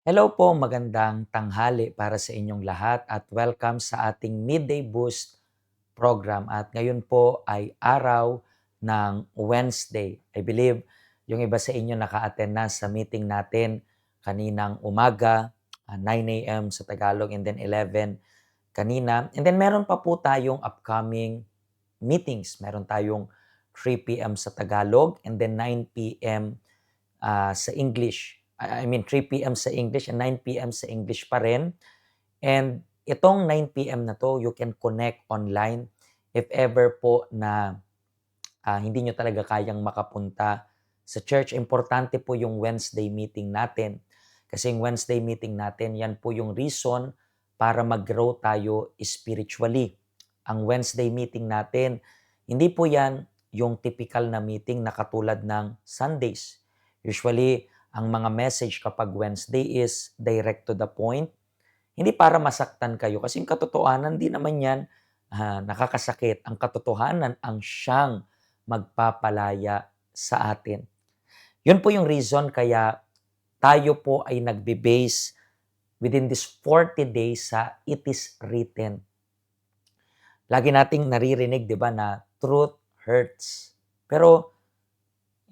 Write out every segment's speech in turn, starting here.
Hello po, magandang tanghali para sa inyong lahat at welcome sa ating Midday Boost program. At ngayon po ay araw ng Wednesday. I believe yung iba sa inyo naka-attend na sa meeting natin kaninang umaga, 9 a.m. sa Tagalog and then 11 kanina. And then meron pa po tayong upcoming meetings. Meron tayong 3 p.m. sa Tagalog and then 9 p.m. Sa English. I mean 3 p.m. sa English and 9 p.m. sa English pa rin. And itong 9 p.m. na to, you can connect online if ever po na hindi nyo talaga kayang makapunta sa church. Importante po yung Wednesday meeting natin. Kasi yung Wednesday meeting natin, yan po yung reason para mag-grow tayo spiritually. Ang Wednesday meeting natin, hindi po yan yung typical na meeting na katulad ng Sundays. Usually, ang mga message kapag Wednesday is direct to the point. Hindi para masaktan kayo. Kasi yung katotohanan, di naman yan nakakasakit. Ang katotohanan ang siyang magpapalaya sa atin. Yun po yung reason kaya tayo po ay nagbe-base within this 40 days sa it is written. Lagi nating naririnig, di ba, na truth hurts. Pero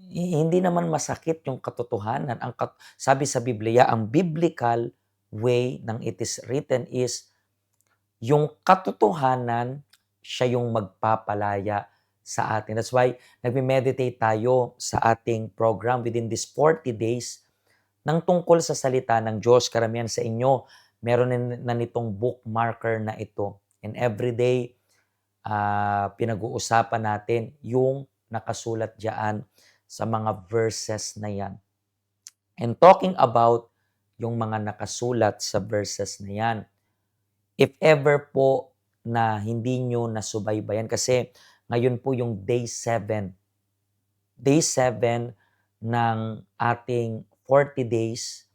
hindi naman masakit yung katotohanan. Sabi sa Biblia, ang biblical way ng it is written is yung katotohanan, siya yung magpapalaya sa atin. That's why nagme-meditate tayo sa ating program within these 40 days ng tungkol sa salita ng Diyos. Karamihan sa inyo, meron na nitong bookmarker na ito. And every day, pinag-uusapan natin yung nakasulat diyan sa mga verses na yan. And talking about yung mga nakasulat sa verses na yan, if ever po na hindi nyo nasubaybayan, kasi ngayon po yung day 7. Day 7 ng ating 40 days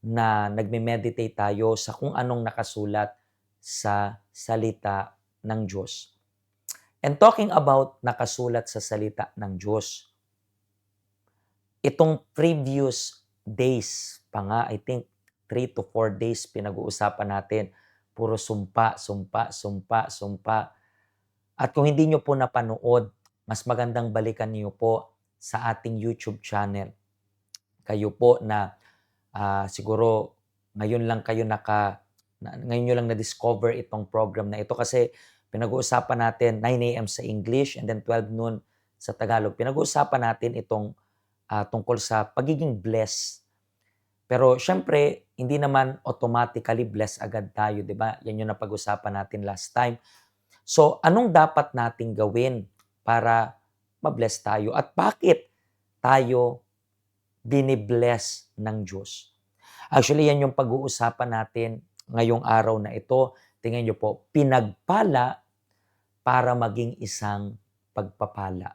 na nagme-meditate tayo sa kung anong nakasulat sa salita ng Diyos. And talking about nakasulat sa salita ng Diyos, itong previous days pa nga, I think 3 to 4 days pinag-uusapan natin, puro sumpa, sumpa, sumpa, sumpa. At kung hindi nyo po napanood, mas magandang balikan niyo po sa ating YouTube channel. Kayo po na siguro ngayon lang kayo ngayon nyo lang na-discover itong program na ito kasi pinag-uusapan natin 9 a.m. sa English and then 12 noon sa Tagalog. Pinag-uusapan natin itong tungkol sa pagiging blessed. Pero syempre, hindi naman automatically blessed agad tayo, di ba? Yan yung napag-usapan natin last time. So, anong dapat nating gawin para mabless tayo? At bakit tayo binibless ng Diyos? Actually, yan yung pag-uusapan natin ngayong araw na ito. Tingnan nyo po, pinagpala para maging isang pagpapala.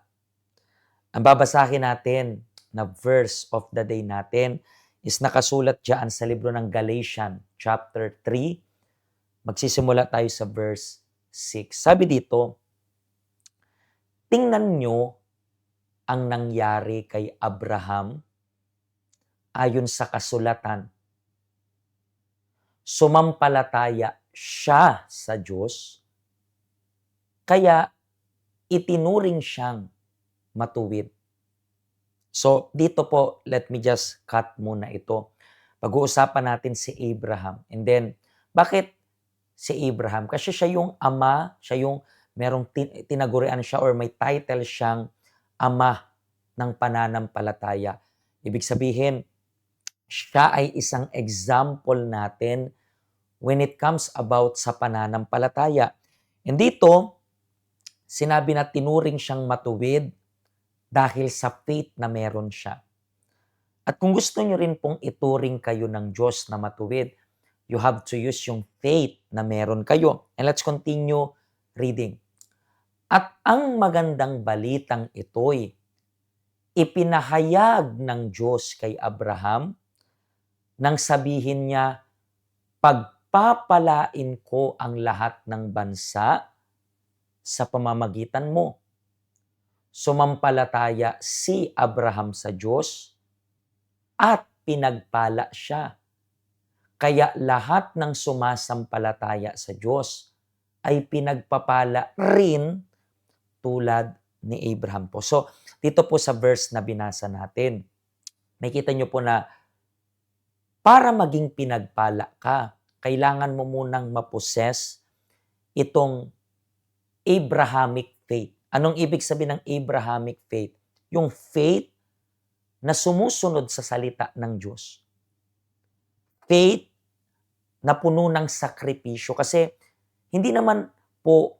Ang babasahin natin na verse of the day natin is nakasulat dyan sa libro ng Galatians chapter 3. Magsisimula tayo sa verse 6. Sabi dito, tingnan nyo ang nangyari kay Abraham ayon sa kasulatan. Sumampalataya siya sa Diyos, kaya itinuring siyang matuwid. So, dito po, let me just cut muna ito. Pag-uusapan natin si Abraham. And then, bakit si Abraham? Kasi siya yung ama, siya yung merong tinagurian siya or may title siyang ama ng pananampalataya. Ibig sabihin, siya ay isang example natin when it comes about sa pananampalataya. And dito, sinabi na tinuring siyang matuwid dahil sa faith na meron siya. At kung gusto nyo rin pong ituring kayo ng Diyos na matuwid, you have to use yung faith na meron kayo. And let's continue reading. At ang magandang balitang ito'y ipinahayag ng Diyos kay Abraham nang sabihin niya, pagpapalain ko ang lahat ng bansa sa pamamagitan mo. Sumampalataya si Abraham sa Diyos at pinagpala siya. Kaya lahat ng sumasampalataya sa Diyos ay pinagpapala rin tulad ni Abraham po. So, dito po sa verse na binasa natin, makita nyo po na para maging pinagpala ka, kailangan mo munang maposes itong Abrahamic faith. Anong ibig sabihin ng Abrahamic faith? Yung faith na sumusunod sa salita ng Diyos. Faith na puno ng sakripisyo. Kasi hindi naman po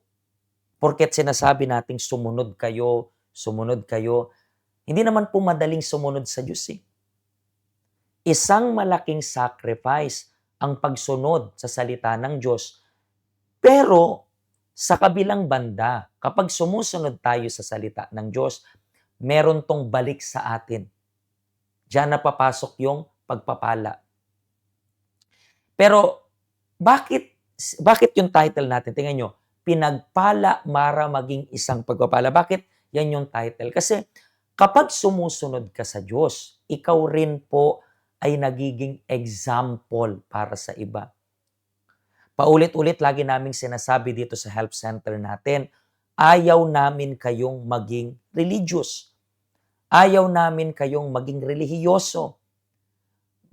porket sinasabi nating sumunod kayo, hindi naman po madaling sumunod sa Diyos eh. Isang malaking sacrifice ang pagsunod sa salita ng Diyos. Pero sa kabilang banda, kapag sumusunod tayo sa salita ng Diyos, meron tong balik sa atin. Diyan na papasok yung pagpapala. Pero bakit yung title natin? Tingnan nyo, pinagpala para maging isang pagpapala. Bakit yan yung title? Kasi kapag sumusunod ka sa Diyos, ikaw rin po ay nagiging example para sa iba. Paulit-ulit lagi naming sinasabi dito sa help center natin, ayaw namin kayong maging religious. Ayaw namin kayong maging relihiyoso.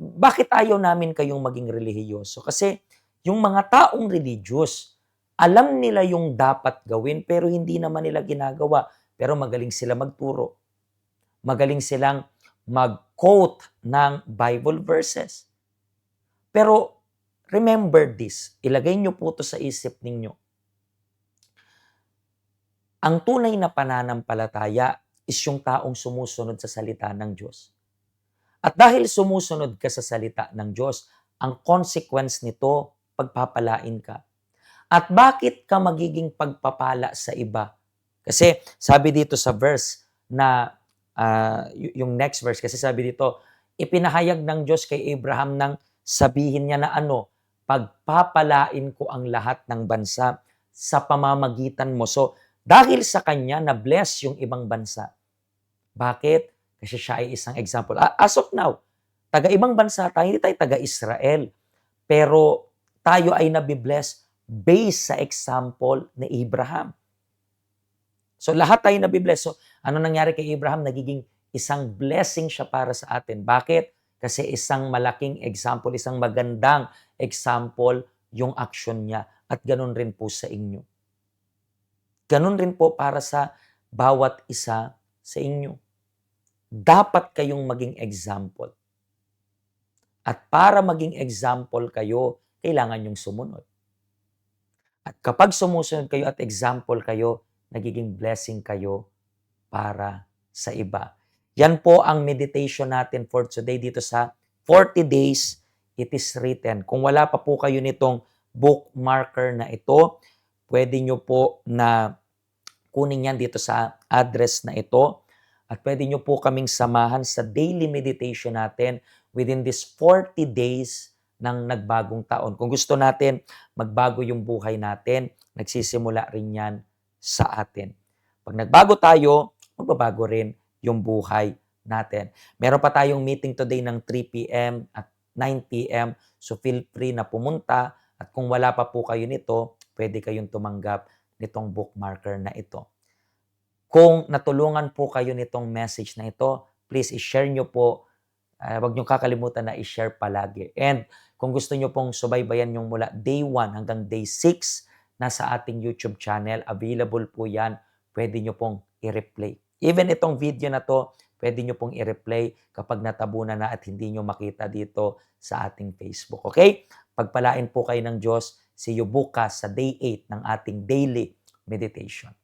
Bakit ayaw namin kayong maging relihiyoso? Kasi yung mga taong religious, alam nila yung dapat gawin pero hindi naman nila ginagawa. Pero magaling sila magturo. Magaling silang mag-quote ng Bible verses. Pero remember this, ilagay nyo po ito sa isip ninyo. Ang tunay na pananampalataya is yung taong sumusunod sa salita ng Diyos. At dahil sumusunod ka sa salita ng Diyos, ang consequence nito, pagpapalain ka. At bakit ka magiging pagpapala sa iba? Kasi sabi dito sa verse na, yung next verse, kasi sabi dito, ipinahayag ng Diyos kay Abraham nang sabihin niya na pagpapalain ko ang lahat ng bansa sa pamamagitan mo. So, dahil sa kanya, na-bless yung ibang bansa. Bakit? Kasi siya ay isang example. As of now, taga-ibang bansa tayo, hindi tayo taga-Israel. Pero tayo ay nabibless based sa example ni Abraham. So lahat tayo nabibless. So ano nangyari kay Abraham? Nagiging isang blessing siya para sa atin. Bakit? Kasi isang malaking example, isang magandang example yung action niya. At ganun rin po sa inyo. Ganun rin po para sa bawat isa sa inyo. Dapat kayong maging example. At para maging example kayo, kailangan yung sumunod. At kapag sumusunod kayo at example kayo, nagiging blessing kayo para sa iba. Yan po ang meditation natin for today dito sa 40 Days It Is Written. Kung wala pa po kayo nitong bookmarker na ito, pwede nyo po na kunin yan dito sa address na ito. At pwede nyo po kaming samahan sa daily meditation natin within this 40 days ng nagbagong taon. Kung gusto natin magbago yung buhay natin, nagsisimula rin yan sa atin. Pag nagbago tayo, magbabago rin yung buhay natin. Meron pa tayong meeting today ng 3 p.m. at 9 p.m. So feel free na pumunta. At kung wala pa po kayo nito, pwede kayong tumanggap nitong bookmarker na ito. Kung natulungan po kayo nitong message na ito, please i-share nyo po. Huwag nyo kakalimutan na i-share palagi. And kung gusto nyo pong subaybayan yung mula day 1 hanggang day 6, nasa ating YouTube channel, available po yan. Pwede nyo pong i-replay. Even itong video na to, pwede nyo pong i-replay kapag natabunan na at hindi nyo makita dito sa ating Facebook. Okay? Pagpalain po kayo ng Diyos. See you bukas sa day 8 ng ating daily meditation.